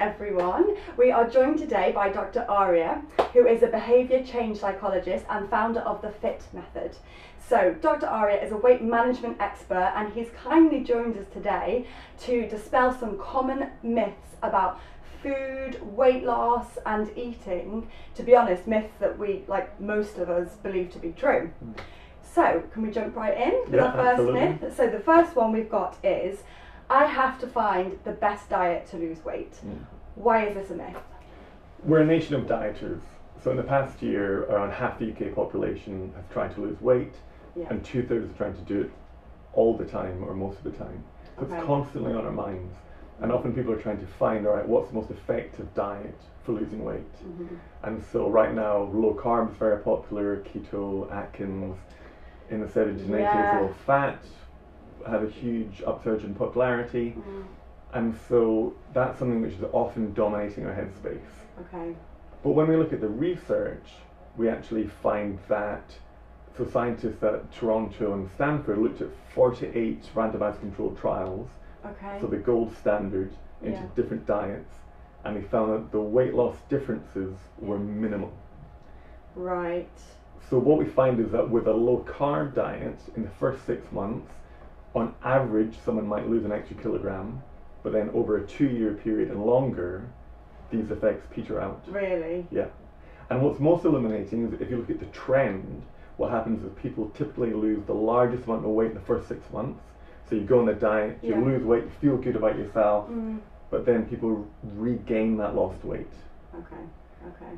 everyone. We are joined today by Dr. Aria, who is a behaviour change psychologist and founder of the FIT method. So Dr. Aria is a weight management expert, and he's kindly joined us today to dispel some common myths about food, weight loss and eating. To be honest, myths that we, like most of us, believe to be true. So can we jump right in with our first myth? So the first one we've got is, I have to find the best diet to lose weight. Why is this a myth? We're a nation of dieters. So in the past year, around half the UK population has tried to lose weight, and 2/3 are trying to do it all the time or most of the time. So it's constantly on our minds. And often people are trying to find, all right, what's the most effective diet for losing weight? And so right now, low carb is very popular, keto, Atkins. In the 70s and 80s, low fat had a huge upsurge in popularity. And so that's something which is often dominating our headspace. But when we look at the research, we actually find that, so scientists at Toronto and Stanford looked at 48 randomized controlled trials, so the gold standard, into different diets, and they found that the weight loss differences were minimal. So what we find is that with a low carb diet, in the first 6 months, on average someone might lose an extra kilogram, but then over a 2-year period and longer, these effects peter out. Really? Yeah. And what's most illuminating is that if you look at the trend, what happens is people typically lose the largest amount of weight in the first 6 months. So you go on a diet, you lose weight, you feel good about yourself, but then people regain that lost weight.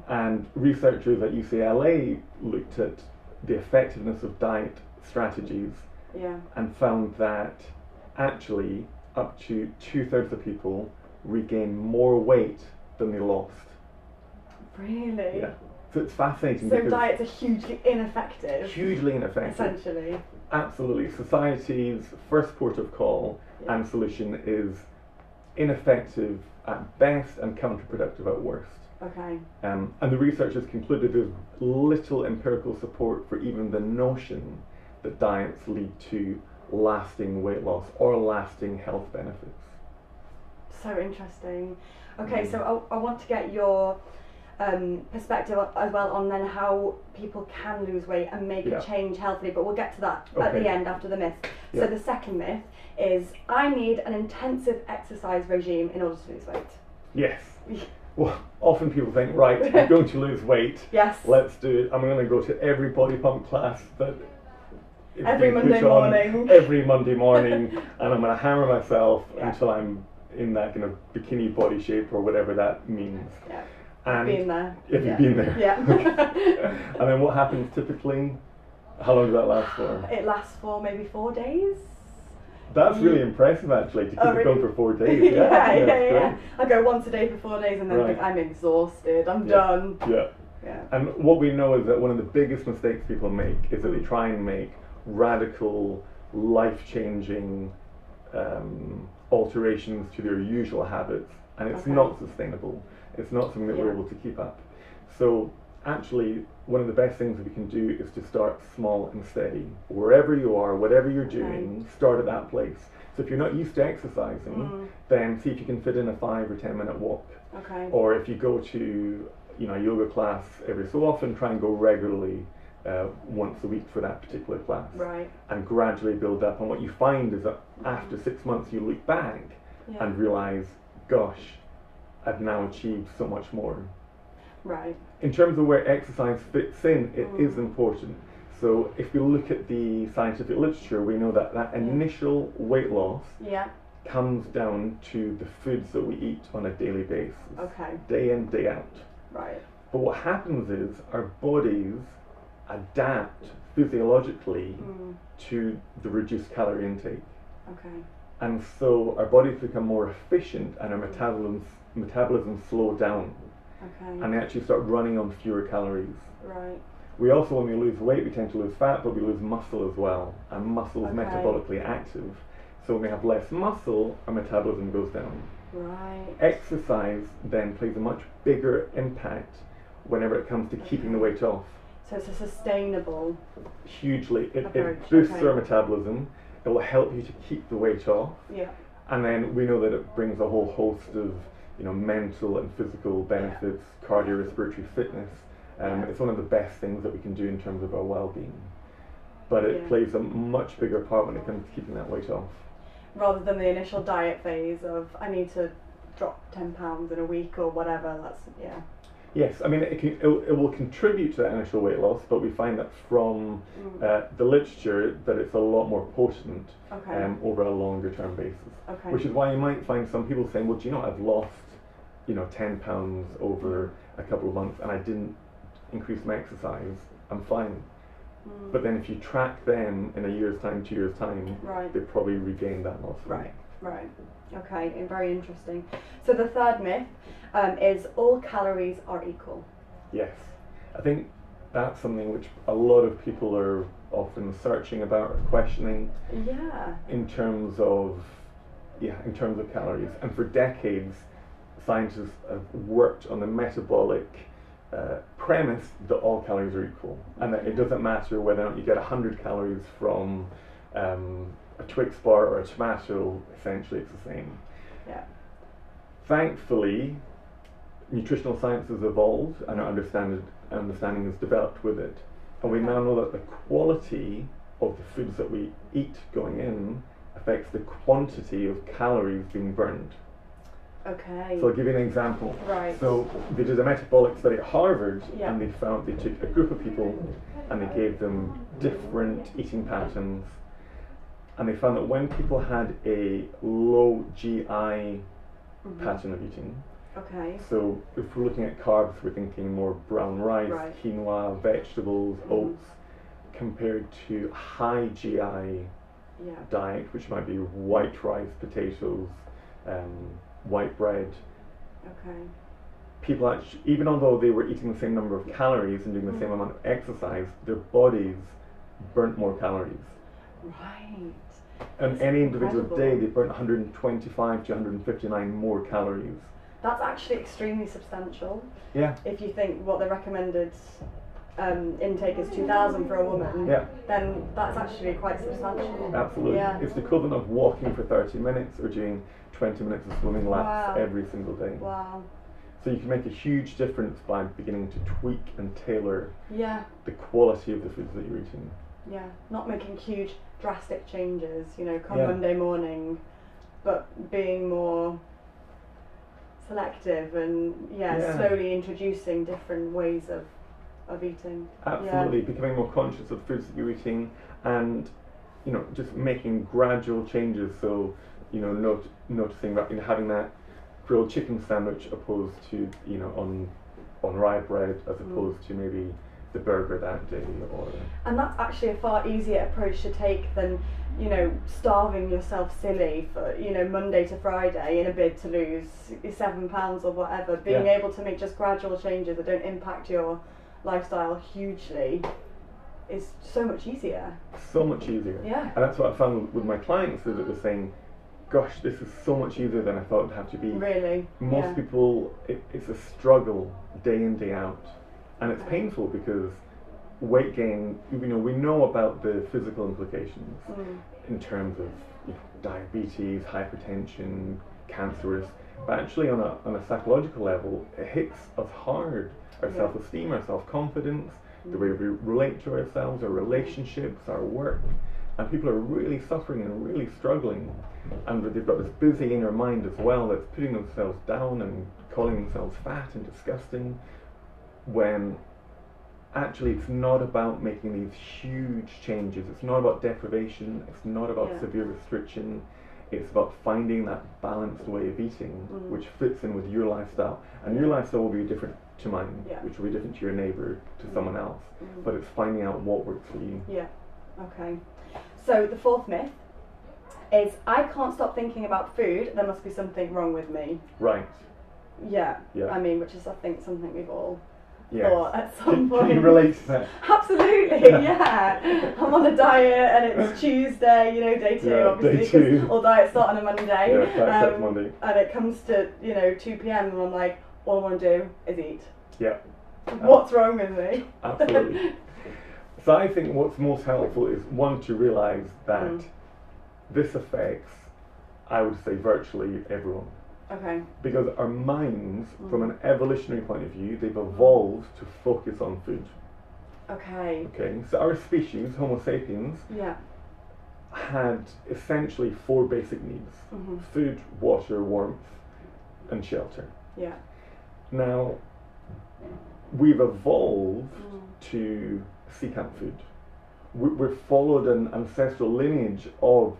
And researchers at UCLA looked at the effectiveness of diet strategies and found that actually up to 2/3 of people regain more weight than they lost. Really? Yeah. So it's fascinating. So diets are hugely ineffective. Hugely ineffective. Essentially. Absolutely. Society's first port of call and solution is ineffective at best and counterproductive at worst. And the researchers concluded there's little empirical support for even the notion that diets lead to lasting weight loss or lasting health benefits. So interesting. So I want to get your perspective as well on then how people can lose weight and make a change healthily, but we'll get to that at the end after the myth. So the second myth is, I need an intensive exercise regime in order to lose weight. Yes. Well, often people think, right, I'm going to lose weight. Let's do it. I'm going to go to every body pump class that every Monday morning. Every Monday morning, and I'm going to hammer myself until I'm in that kind of bikini body shape or whatever that means. And been there. If you've been there. And then what happens typically? How long does that last for? It lasts for maybe 4 days. That's really impressive, actually, to keep it going for 4 days. Yeah. I go once a day for 4 days and then think, I'm exhausted, I'm done. And what we know is that one of the biggest mistakes people make is that they try and make radical, life-changing alterations to their usual habits, and it's not sustainable. It's not something that we're able to keep up. So actually, one of the best things that we can do is to start small and steady. Wherever you are, whatever you're doing, start at that place. So if you're not used to exercising, then see if you can fit in a 5 or 10 minute walk. Or if you go to a yoga class every so often, try and go regularly once a week for that particular class. And gradually build up. And what you find is that after 6 months you look back and realise, gosh, I've now achieved so much more. In terms of where exercise fits in, it is important. So if we look at the scientific literature, we know that that initial weight loss comes down to the foods that we eat on a daily basis, day in, day out. But what happens is our bodies adapt physiologically to the reduced calorie intake. And so our bodies become more efficient and our metabolism slow down. And they actually start running on fewer calories. We also, when we lose weight, we tend to lose fat, but we lose muscle as well. And muscle is metabolically active. So when we have less muscle, our metabolism goes down. Exercise then plays a much bigger impact whenever it comes to keeping the weight off. So it's a sustainable. Hugely. It boosts our metabolism. It will help you to keep the weight off. And then we know that it brings a whole host of mental and physical benefits, cardiorespiratory fitness. It's one of the best things that we can do in terms of our well-being. But it plays a much bigger part when it comes to keeping that weight off. Rather than the initial diet phase of, I need to drop 10 pounds in a week or whatever, Yes, I mean, it will contribute to that initial weight loss, but we find that from the literature that it's a lot more potent over a longer term basis. Which is why you might find some people saying, well, do you know, I've lost 10 pounds over a couple of months and I didn't increase my exercise, I'm fine. But then if you track them in a year's time, 2 years' time, they probably regained that loss. Right. Okay, and very interesting. So the third myth is all calories are equal. Yes, I think that's something which a lot of people are often searching about or questioning. Yeah. In terms of calories, and for decades, scientists have worked on the metabolic premise that all calories are equal, and that it doesn't matter whether or not you get 100 calories from a Twix bar or a tomato. Essentially, it's the same. Yeah. Thankfully, nutritional science has evolved, and our understanding has developed with it, and we now know that the quality of the foods that we eat going in affects the quantity of calories being burned. Okay. So I'll give you an example. Right. So they did a metabolic study at Harvard, and they took a group of people and they gave them different eating patterns, and they found that when people had a low GI pattern of eating, so if we're looking at carbs, we're thinking more brown rice, quinoa, vegetables, oats, compared to high GI diet, which might be white rice, potatoes, white bread. People actually, even although they were eating the same number of calories and doing the same amount of exercise, their bodies burnt more calories. Right. And any individual day, they burnt 125 to 159 more calories. That's actually extremely substantial. Yeah. If you think what the recommended intake is 2,000 for a woman, then that's actually quite substantial. Absolutely. Yeah. It's the equivalent of walking for 30 minutes or doing 20 minutes of swimming laps every single day. Wow. So you can make a huge difference by beginning to tweak and tailor the quality of the foods that you're eating. Yeah, not making huge drastic changes, come Monday morning, but being more selective and slowly introducing different ways of eating. Absolutely, becoming more conscious of the foods that you're eating, and just making gradual changes. So noticing that having that grilled chicken sandwich opposed to on rye bread as opposed to maybe the burger that day. And that's actually a far easier approach to take than starving yourself silly for Monday to Friday in a bid to lose 7 pounds or whatever. Being able to make just gradual changes that don't impact your lifestyle hugely is so much easier. So much easier. Yeah. And that's what I found with my clients, is that they're saying, gosh, this is so much easier than I thought it'd have to be. Really? Most people, it's a struggle day in, day out. And it's painful because weight gain, we know about the physical implications in terms of diabetes, hypertension, cancerous, but actually on a psychological level, it hits us hard. Our self-esteem, our self-confidence, the way we relate to ourselves, our relationships, our work. And people are really suffering and really struggling. And they've got this busy inner mind as well that's putting themselves down and calling themselves fat and disgusting, when actually it's not about making these huge changes. It's not about deprivation, it's not about severe restriction. It's about finding that balanced way of eating which fits in with your lifestyle. And your lifestyle will be different to mine, which will be different to your neighbour, to someone else. But it's finding out what works for you. Yeah, okay. So the fourth myth is, I can't stop thinking about food, there must be something wrong with me. Right. Yeah. I mean, which is, I think, something we've all thought at some point. Can you relate to that? Absolutely, yeah. I'm on a diet and it's Tuesday, day 2, obviously, because all diets start on a Monday. Diet Monday. And it comes to 2 p.m. and I'm like, all I want to do is eat. Yeah. What's wrong with me? Absolutely. So I think what's most helpful is, one, to realise that this affects, I would say, virtually everyone. Okay. Because our minds, from an evolutionary point of view, they've evolved to focus on food. Okay. Okay, so our species, Homo sapiens, had essentially 4 basic needs: food, water, warmth, and shelter. Yeah. Now, we've evolved to seek out food. We've followed an ancestral lineage of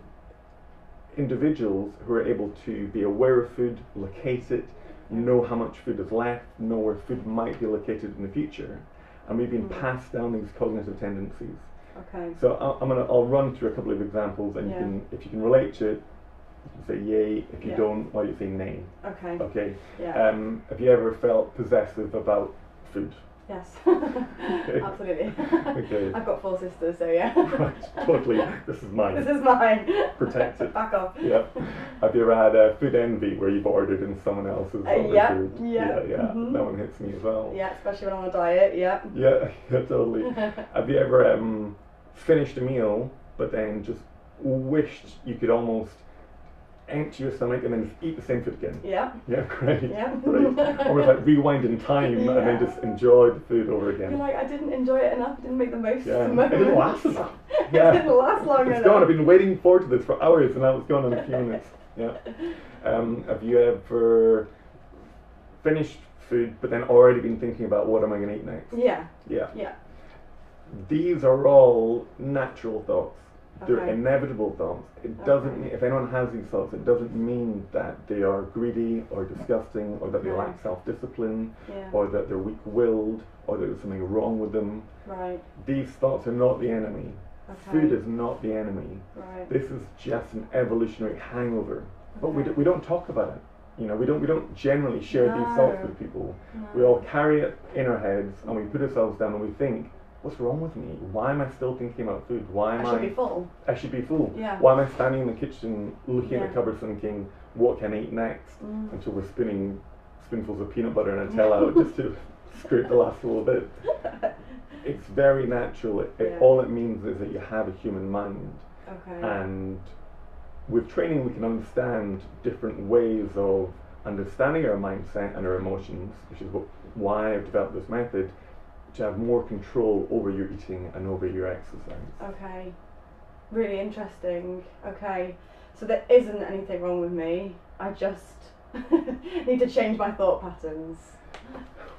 individuals who are able to be aware of food, locate it, know how much food is left, know where food might be located in the future, and we've been passed down these cognitive tendencies. Okay. So I'll run through a couple of examples, and you can, if you can relate to it, you can say yay. If you don't, why you say nay. Okay. Okay. Yeah. Have you ever felt possessive about food? Yes. Okay. Absolutely. Okay. I've got 4 sisters, so yeah. Right. Totally. This is mine. This is mine. Protect it. Back off. Yeah. Have you ever had food envy where you've ordered in someone else's other food? Yeah. Yeah. That one hits me as well. Yeah, especially when I'm on a diet. Yeah. Yeah, totally. Have you ever finished a meal but then just wished you could almost empty your stomach and then just eat the same food again? Yeah. Yeah, great. Yeah. Great. Almost like rewind in time and then just enjoy the food over again. You're like, I didn't enjoy it enough, I didn't make the most Yeah, of the it moment. didn't last enough. Yeah. It didn't last long enough. It's gone. I've been waiting forward to this for hours and now it's gone in a few minutes. Yeah. Have you ever finished food but then already been thinking about what am I going to eat next? Yeah. Yeah. Yeah. These are all natural thoughts. They're Okay. inevitable thoughts. It doesn't mean, if anyone has these thoughts, it doesn't mean that they are greedy or disgusting or that they lack self-discipline or that they're weak-willed or that there's something wrong with them. Right. These thoughts are not the enemy. Okay. Food is not the enemy. Right. This is just an evolutionary hangover. But we don't talk about it. You know, we don't generally share these thoughts with people. No. We all carry it in our heads and we put ourselves down and we think, what's wrong with me? Why am I still thinking about food? Why am I should be full. I should be full. Yeah. Why am I standing in the kitchen looking at Yeah. the cupboard thinking, what can I eat next? Until we're spinning spoonfuls of peanut butter and Nutella out just to scrape the last little bit. It's very natural. All it means is that you have a human mind. Okay. And with training, we can understand different ways of understanding our mindset and our emotions, which is why I've developed this method, to have more control over your eating and over your exercise. Okay. Really interesting. Okay. So there isn't anything wrong with me. I just need to change my thought patterns.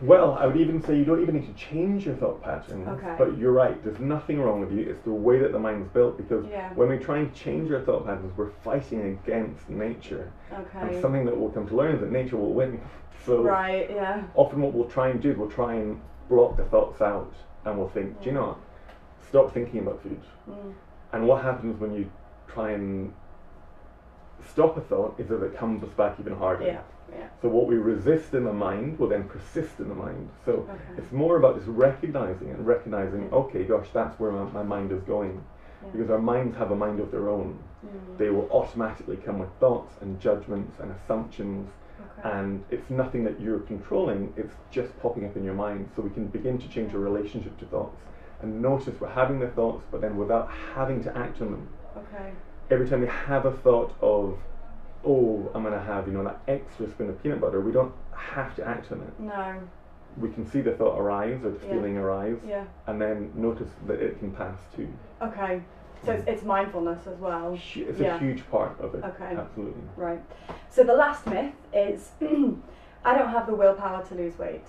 Well, I would even say you don't even need to change your thought patterns. Okay. But you're right, there's nothing wrong with you. It's the way that the mind's built, because when we try and change our thought patterns, we're fighting against nature. Okay. And something that we'll come to learn is that nature will win. So right, yeah. often what we'll try and do is we'll try and block the thoughts out and we'll think, do you know what? Stop thinking about food. And what happens when you try and stop a thought is that it comes back even harder. Yeah. So what we resist in the mind will then persist in the mind. So it's more about just recognizing, okay, gosh, that's where my mind is going. Because our minds have a mind of their own. They will automatically come with thoughts and judgments and assumptions. And it's nothing that you're controlling, it's just popping up in your mind. So we can begin to change our relationship to thoughts and notice we're having the thoughts, but then without having to act on them. Okay. Every time we have a thought of, oh, I'm going to have, that extra spoon of peanut butter, we don't have to act on it. No. We can see the thought arise or the feeling arise, and then notice that it can pass too. Okay. So it's mindfulness as well. It's a huge part of it. Okay. Absolutely. Right. So the last myth is, I don't have the willpower to lose weight.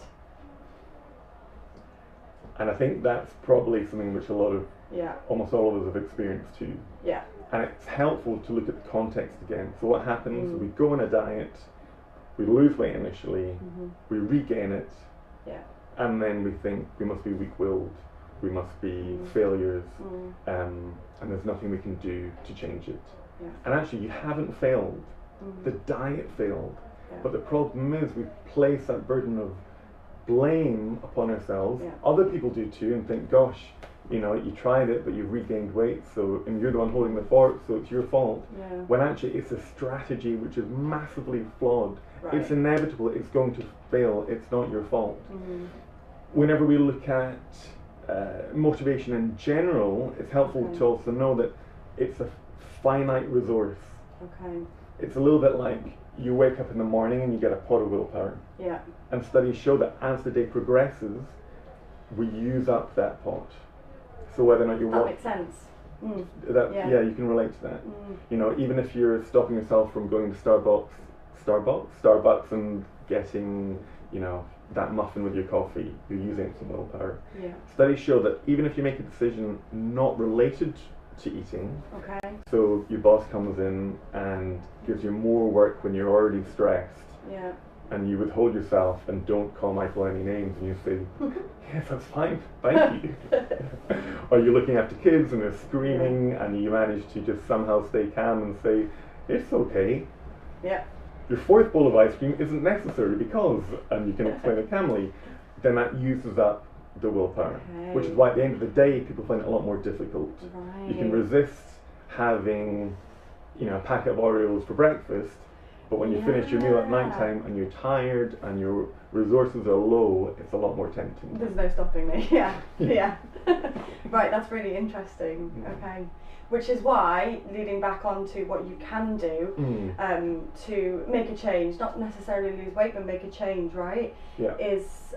And I think that's probably something which almost all of us have experienced too. Yeah. And it's helpful to look at the context again. So what happens, we go on a diet, we lose weight initially, we regain it, and then we think we must be weak-willed, we must be failures, and there's nothing we can do to change it. Yeah. And actually you haven't failed, the diet failed, but the problem is we place that burden of blame upon ourselves. Other people do too and think, gosh, you tried it but you've regained weight, and you're the one holding the fort, so it's your fault. When actually it's a strategy which is massively flawed. It's inevitable, it's going to fail, it's not your fault. Whenever we look at motivation in general, it's helpful to also know that it's a finite resource. Okay. It's a little bit like you wake up in the morning and you get a pot of willpower. Yeah. And studies show that as the day progresses, we use up that pot. So whether or not you That makes sense. Yeah, you can relate to that. You know, even if you're stopping yourself from going to Starbucks and getting, you know, that muffin with your coffee, you're using some willpower. Yeah. Studies show that even if you make a decision not related to eating, so your boss comes in and gives you more work when you're already stressed, and you withhold yourself and don't call Michael any names, and you say, yes, that's fine, thank you. Or you're looking after kids and they're screaming, and you manage to just somehow stay calm and say, it's okay. Yeah. Your fourth bowl of ice cream isn't necessary because, and you can explain it calmly, then that uses up the willpower. Which is why at the end of the day, people find it a lot more difficult. Right. You can resist having, you know, a packet of Oreos for breakfast, but when you finish your meal at night time and you're tired and your resources are low, it's a lot more tempting. There's no stopping me. Yeah. Yeah. Right, that's really interesting. Okay. Which is why, leading back on to what you can do to make a change, not necessarily lose weight, but make a change, right? Yeah. Is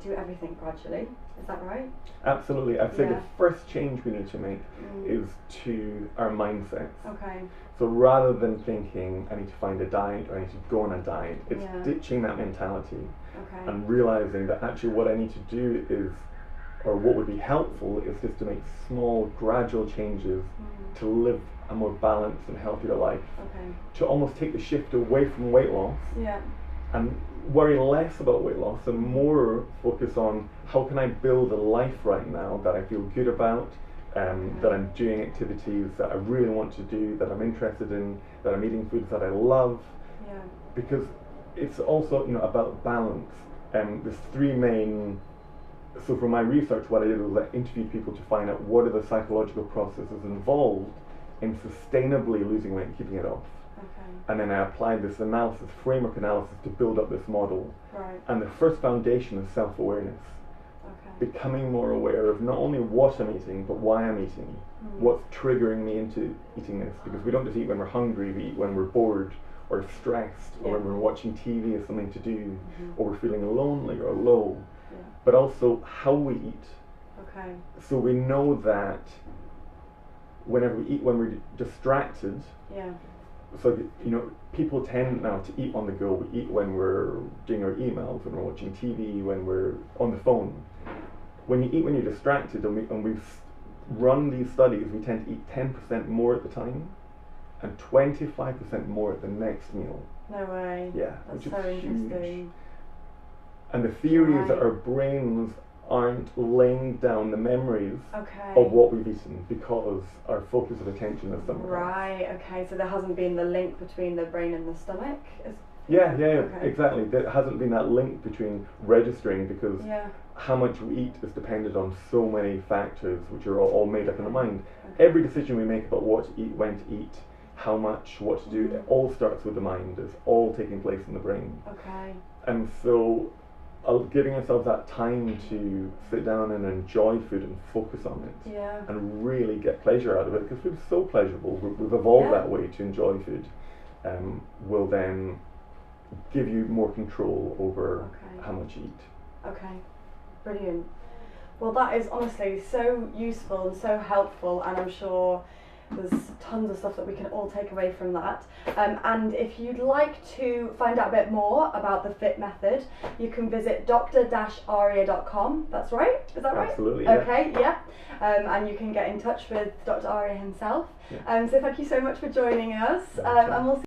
do everything gradually. Is that right? Absolutely. I'd say the first change we need to make is to our mindsets. Okay. So rather than thinking, I need to find a diet or I need to go on a diet, it's ditching that mentality and realizing that actually what I need to do is, or what would be helpful is just to make small, gradual changes to live a more balanced and healthier life. To almost take the shift away from weight loss and worry less about weight loss and more focus on how can I build a life right now that I feel good about, that I'm doing activities that I really want to do, that I'm interested in, that I'm eating foods that I love. Because it's also, you know, about balance. There's three main. So from my research, what I did was I interviewed people to find out what are the psychological processes involved in sustainably losing weight and keeping it off. And then I applied this framework analysis to build up this model. And the first foundation is self-awareness. Becoming more aware of not only what I'm eating, but why I'm eating. What's triggering me into eating this. Because we don't just eat when we're hungry, we eat when we're bored or stressed, or when we're watching TV as something to do, or we're feeling lonely or low. But also how we eat. So we know that whenever we eat, when we're distracted, so you know, people tend now to eat on the go. We eat when we're doing our emails, when we're watching TV, when we're on the phone. When you eat when you're distracted, and we've run these studies, we tend to eat 10% more at the time and 25% more at the next meal. No way. Yeah, that's which so is interesting. huge. And the theory is that our brains aren't laying down the memories of what we've eaten because our focus of attention is somewhere else. Right, okay, so there hasn't been the link between the brain and the stomach? Exactly. There hasn't been that link between registering because how much we eat is dependent on so many factors which are all made up in the mind. Every decision we make about what to eat, when to eat, how much, what to do, it all starts with the mind. It's all taking place in the brain. And so giving ourselves that time to sit down and enjoy food and focus on it and really get pleasure out of it, because food's so pleasurable, we've evolved that way to enjoy food, will then give you more control over how much you eat. Brilliant. Well, that is honestly so useful and so helpful, and I'm sure there's tons of stuff that we can all take away from that. And if you'd like to find out a bit more about the FIT method, you can visit dr-aria.com. That's right? Is that right? Absolutely. Okay, and you can get in touch with Dr. Aria himself. So thank you so much for joining us, and we'll see